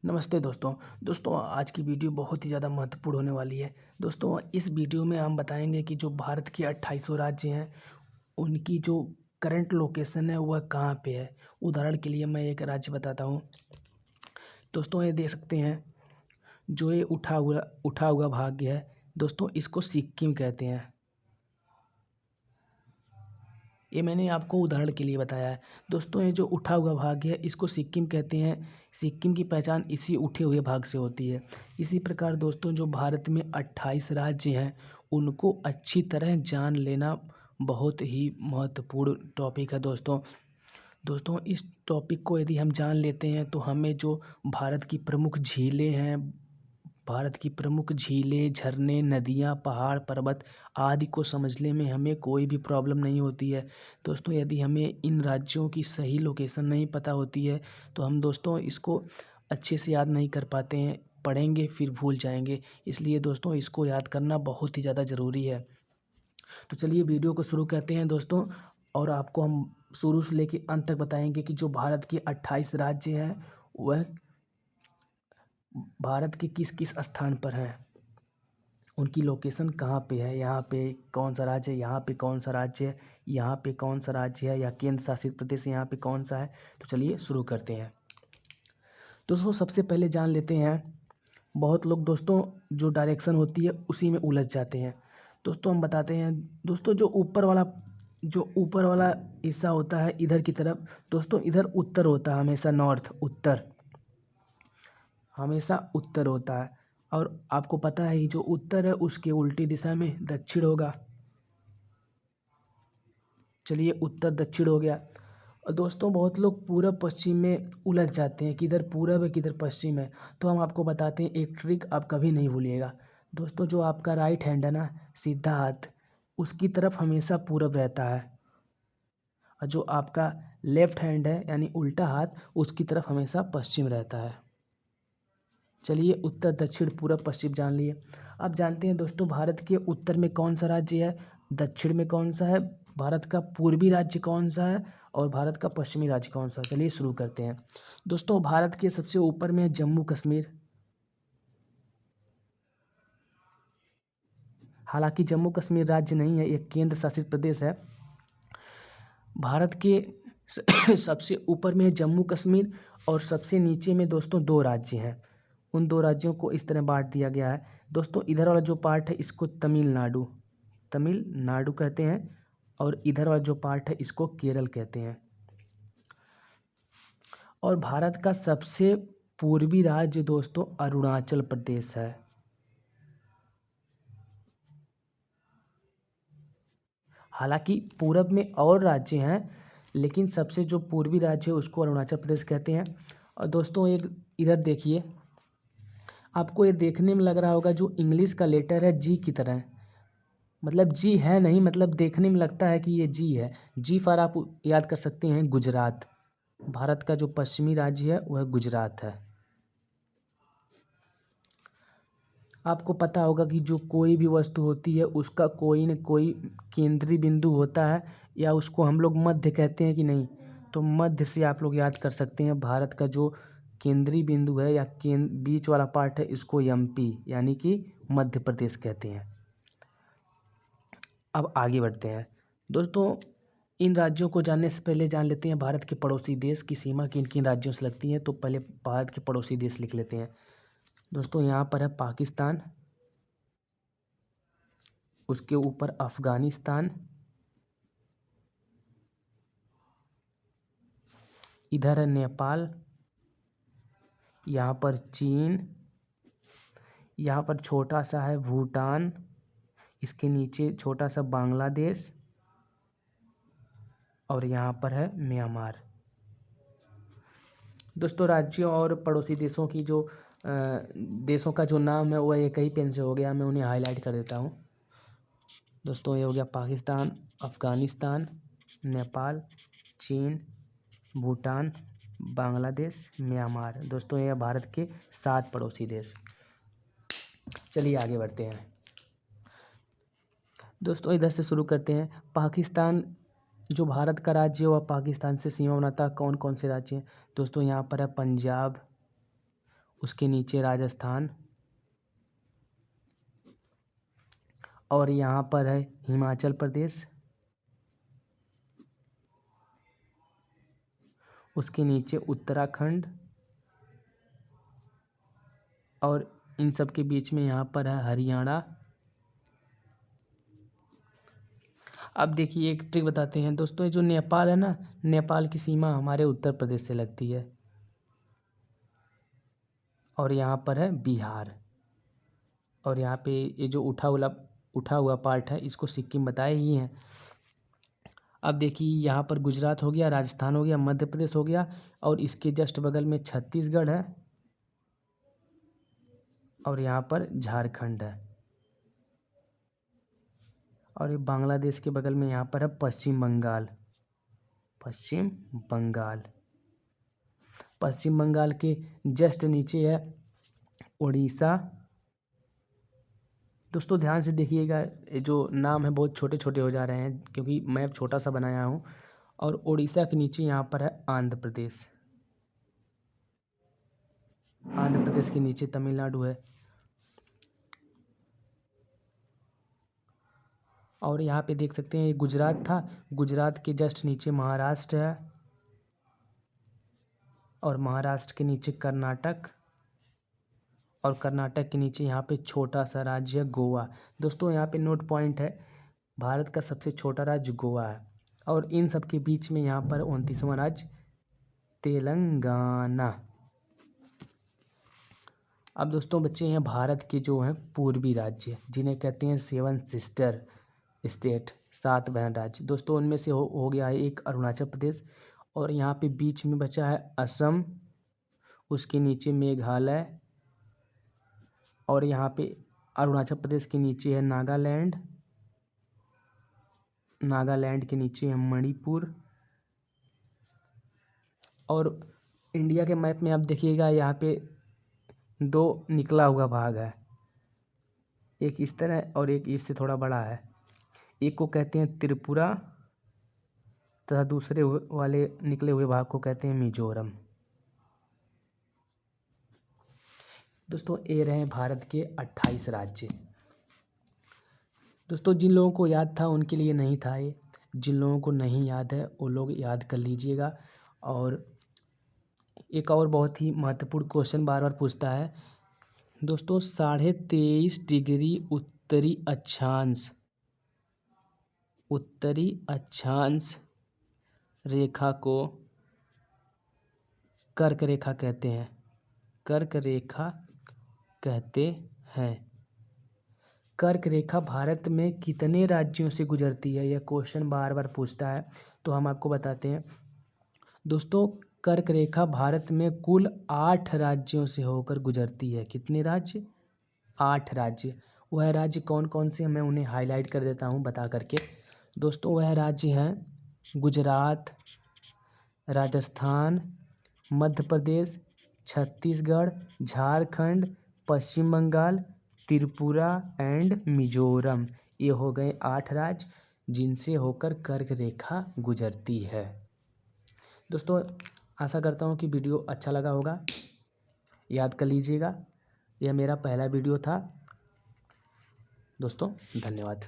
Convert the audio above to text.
नमस्ते दोस्तों। आज की वीडियो बहुत ही ज़्यादा महत्वपूर्ण होने वाली है। दोस्तों इस वीडियो में हम बताएंगे कि जो भारत के 2800 राज्य हैं उनकी जो करंट लोकेशन है वह कहाँ पे है। उदाहरण के लिए मैं एक राज्य बताता हूँ। दोस्तों ये देख सकते हैं, जो ये उठा हुआ भाग्य है दोस्तों, इसको सिक्किम कहते हैं। ये मैंने आपको उदाहरण के लिए बताया है। दोस्तों ये जो उठा हुआ भाग है इसको सिक्किम कहते हैं। सिक्किम की पहचान इसी उठे हुए भाग से होती है। इसी प्रकार दोस्तों जो भारत में 28 राज्य हैं उनको अच्छी तरह जान लेना बहुत ही महत्वपूर्ण टॉपिक है दोस्तों इस टॉपिक को यदि हम जान लेते हैं तो हमें जो भारत की प्रमुख झीलें हैं, भारत की प्रमुख झीलें, झरने, नदियाँ, पहाड़, पर्वत आदि को समझने में हमें कोई भी प्रॉब्लम नहीं होती है। दोस्तों यदि हमें इन राज्यों की सही लोकेशन नहीं पता होती है तो हम दोस्तों इसको अच्छे से याद नहीं कर पाते हैं, पढ़ेंगे फिर भूल जाएंगे। इसलिए दोस्तों इसको याद करना बहुत ही ज़्यादा ज़रूरी है। तो चलिए वीडियो को शुरू करते हैं दोस्तों, और आपको हम शुरू से लेकर अंत तक बताएंगे कि जो भारत के 28 राज्य हैं वह भारत के किस किस स्थान पर हैं, उनकी लोकेशन कहाँ पे है, यहाँ पे कौन सा राज्य है, यहाँ पे कौन सा राज्य है, यहाँ पे कौन सा राज्य है, या केंद्र शासित प्रदेश यहाँ पे कौन सा है। तो चलिए शुरू करते हैं दोस्तों। सबसे पहले जान लेते हैं, बहुत लोग दोस्तों जो डायरेक्शन होती है उसी में उलझ जाते हैं। दोस्तों हम बताते हैं दोस्तों, जो ऊपर वाला हिस्सा होता है इधर की तरफ, दोस्तों इधर उत्तर होता है, हमेशा नॉर्थ, उत्तर हमेशा उत्तर होता है। और आपको पता है जो उत्तर है उसके उल्टी दिशा में दक्षिण होगा। चलिए उत्तर दक्षिण हो गया। और दोस्तों बहुत लोग पूरब पश्चिम में उलझ जाते हैं, किधर पूरब है किधर पश्चिम है। तो हम आपको बताते हैं एक ट्रिक आप कभी नहीं भूलिएगा दोस्तों। जो आपका राइट हैंड है ना, सीधा हाथ, उसकी तरफ हमेशा पूरब रहता है, और जो आपका लेफ्ट हैंड है यानी उल्टा हाथ, उसकी तरफ हमेशा पश्चिम रहता है। चलिए उत्तर दक्षिण पूरब पश्चिम जान लिए। अब जानते हैं दोस्तों भारत के उत्तर में कौन सा राज्य है, दक्षिण में कौन सा है, भारत का पूर्वी राज्य कौन सा है, और भारत का पश्चिमी राज्य कौन सा है। चलिए शुरू करते हैं दोस्तों। भारत के सबसे ऊपर में है जम्मू कश्मीर। हालांकि जम्मू कश्मीर राज्य नहीं है, एक केंद्र शासित प्रदेश है। भारत के सबसे ऊपर में है जम्मू कश्मीर, और सबसे नीचे में दोस्तों दो राज्य हैं। उन दो राज्यों को इस तरह बांट दिया गया है दोस्तों। इधर वाला जो पार्ट है इसको तमिलनाडु कहते हैं, और इधर वाला जो पार्ट है इसको केरल कहते हैं। और भारत का सबसे पूर्वी राज्य दोस्तों अरुणाचल प्रदेश है। हालांकि पूरब में और राज्य हैं, लेकिन सबसे जो पूर्वी राज्य है उसको अरुणाचल प्रदेश कहते हैं। और दोस्तों एक इधर देखिए, आपको ये देखने में लग रहा होगा जो इंग्लिश का लेटर है जी की तरह, मतलब जी है नहीं, मतलब देखने में लगता है कि ये जी है। जी फॉर आप याद कर सकते हैं गुजरात। भारत का जो पश्चिमी राज्य है वह गुजरात है। आपको पता होगा कि जो कोई भी वस्तु होती है उसका कोई न कोई केंद्रीय बिंदु होता है, या उसको हम लोग मध्य कहते हैं कि नहीं। तो मध्य से आप लोग याद कर सकते हैं भारत का जो केंद्रीय बिंदु है या बीच वाला पार्ट है इसको एमपी यानी कि मध्य प्रदेश कहते हैं। अब आगे बढ़ते हैं दोस्तों। इन राज्यों को जानने से पहले जान लेते हैं भारत के पड़ोसी देश की सीमा किन किन राज्यों से लगती है। तो पहले भारत के पड़ोसी देश लिख लेते हैं दोस्तों। यहाँ पर है पाकिस्तान, उसके ऊपर अफगानिस्तान, इधर है नेपाल, यहाँ पर चीन, यहाँ पर छोटा सा है भूटान, इसके नीचे छोटा सा बांग्लादेश, और यहाँ पर है म्यांमार। दोस्तों राज्यों और पड़ोसी देशों की जो देशों का जो नाम है वह एक ही पेन से हो गया, मैं उन्हें हाईलाइट कर देता हूँ दोस्तों। ये हो गया पाकिस्तान, अफगानिस्तान, नेपाल, चीन, भूटान, बांग्लादेश, म्यांमार। दोस्तों ये भारत के 7 पड़ोसी देश। चलिए आगे बढ़ते हैं दोस्तों, इधर से शुरू करते हैं। पाकिस्तान जो भारत का राज्य है वह पाकिस्तान से सीमा बनाता है। कौन कौन से राज्य हैं दोस्तों? यहाँ पर है पंजाब, उसके नीचे राजस्थान, और यहाँ पर है हिमाचल प्रदेश, उसके नीचे उत्तराखंड, और इन सब के बीच में यहाँ पर है हरियाणा। अब देखिए एक ट्रिक बताते हैं दोस्तों, ये जो नेपाल है ना, नेपाल की सीमा हमारे उत्तर प्रदेश से लगती है, और यहाँ पर है बिहार, और यहाँ पे ये जो उठा हुआ पार्ट है इसको सिक्किम बताए ही हैं। अब देखिए यहाँ पर गुजरात हो गया, राजस्थान हो गया, मध्य प्रदेश हो गया, और इसके जस्ट बगल में छत्तीसगढ़ है, और यहाँ पर झारखंड है, और ये बांग्लादेश के बगल में यहाँ पर है पश्चिम बंगाल। पश्चिम बंगाल, पश्चिम बंगाल के जस्ट नीचे है उड़ीसा। दोस्तों ध्यान से देखिएगा, ये जो नाम है बहुत छोटे छोटे हो जा रहे हैं क्योंकि मैप छोटा सा बनाया हूँ। और उड़ीसा के नीचे यहाँ पर है आंध्र प्रदेश, आंध्र प्रदेश के नीचे तमिलनाडु है, और यहाँ पे देख सकते हैं ये गुजरात था, गुजरात के जस्ट नीचे महाराष्ट्र है, और महाराष्ट्र के नीचे कर्नाटक, और कर्नाटक के नीचे यहाँ पे छोटा सा राज्य है गोवा। दोस्तों यहाँ पे नोट पॉइंट है, भारत का सबसे छोटा राज्य गोवा है, और इन सब के बीच में यहाँ पर 29वां राज्य तेलंगाना। अब दोस्तों बच्चे हैं भारत के जो हैं पूर्वी राज्य, जिन्हें कहते हैं 7 सिस्टर स्टेट, 7 बहन राज्य। दोस्तों उनमें से हो गया है एक अरुणाचल प्रदेश, और यहाँ पे बीच में बचा है असम, उसके नीचे मेघालय, और यहाँ पे अरुणाचल प्रदेश के नीचे है नागालैंड, नागालैंड के नीचे है मणिपुर। और इंडिया के मैप में आप देखिएगा यहाँ पे 2 निकला हुआ भाग है, एक इस तरह और एक इससे थोड़ा बड़ा है। एक को कहते हैं त्रिपुरा तथा दूसरे वाले निकले हुए भाग को कहते हैं मिजोरम। दोस्तों ये रहे भारत के 28 राज्य। दोस्तों जिन लोगों को याद था उनके लिए नहीं था ये, जिन लोगों को नहीं याद है वो लोग याद कर लीजिएगा। और एक और बहुत ही महत्वपूर्ण क्वेश्चन बार बार पूछता है दोस्तों, 23.5 डिग्री उत्तरी अक्षांश रेखा को कर्क रेखा कहते हैं, कर्क रेखा कहते हैं। कर्क रेखा भारत में कितने राज्यों से गुजरती है, यह क्वेश्चन बार बार पूछता है, तो हम आपको बताते हैं। दोस्तों कर्क रेखा भारत में कुल 8 राज्यों से होकर गुजरती है। कितने राज्य? 8 राज्य। वह राज्य कौन कौन से, मैं उन्हें हाईलाइट कर देता हूँ बता करके। दोस्तों वह राज्य हैं गुजरात, राजस्थान, मध्य प्रदेश, छत्तीसगढ़, झारखंड, पश्चिम बंगाल, त्रिपुरा एंड मिजोरम। ये हो गए 8 राज्य जिनसे होकर कर्क रेखा गुजरती है। दोस्तों आशा करता हूँ कि वीडियो अच्छा लगा होगा, याद कर लीजिएगा। यह मेरा पहला वीडियो था। दोस्तों धन्यवाद।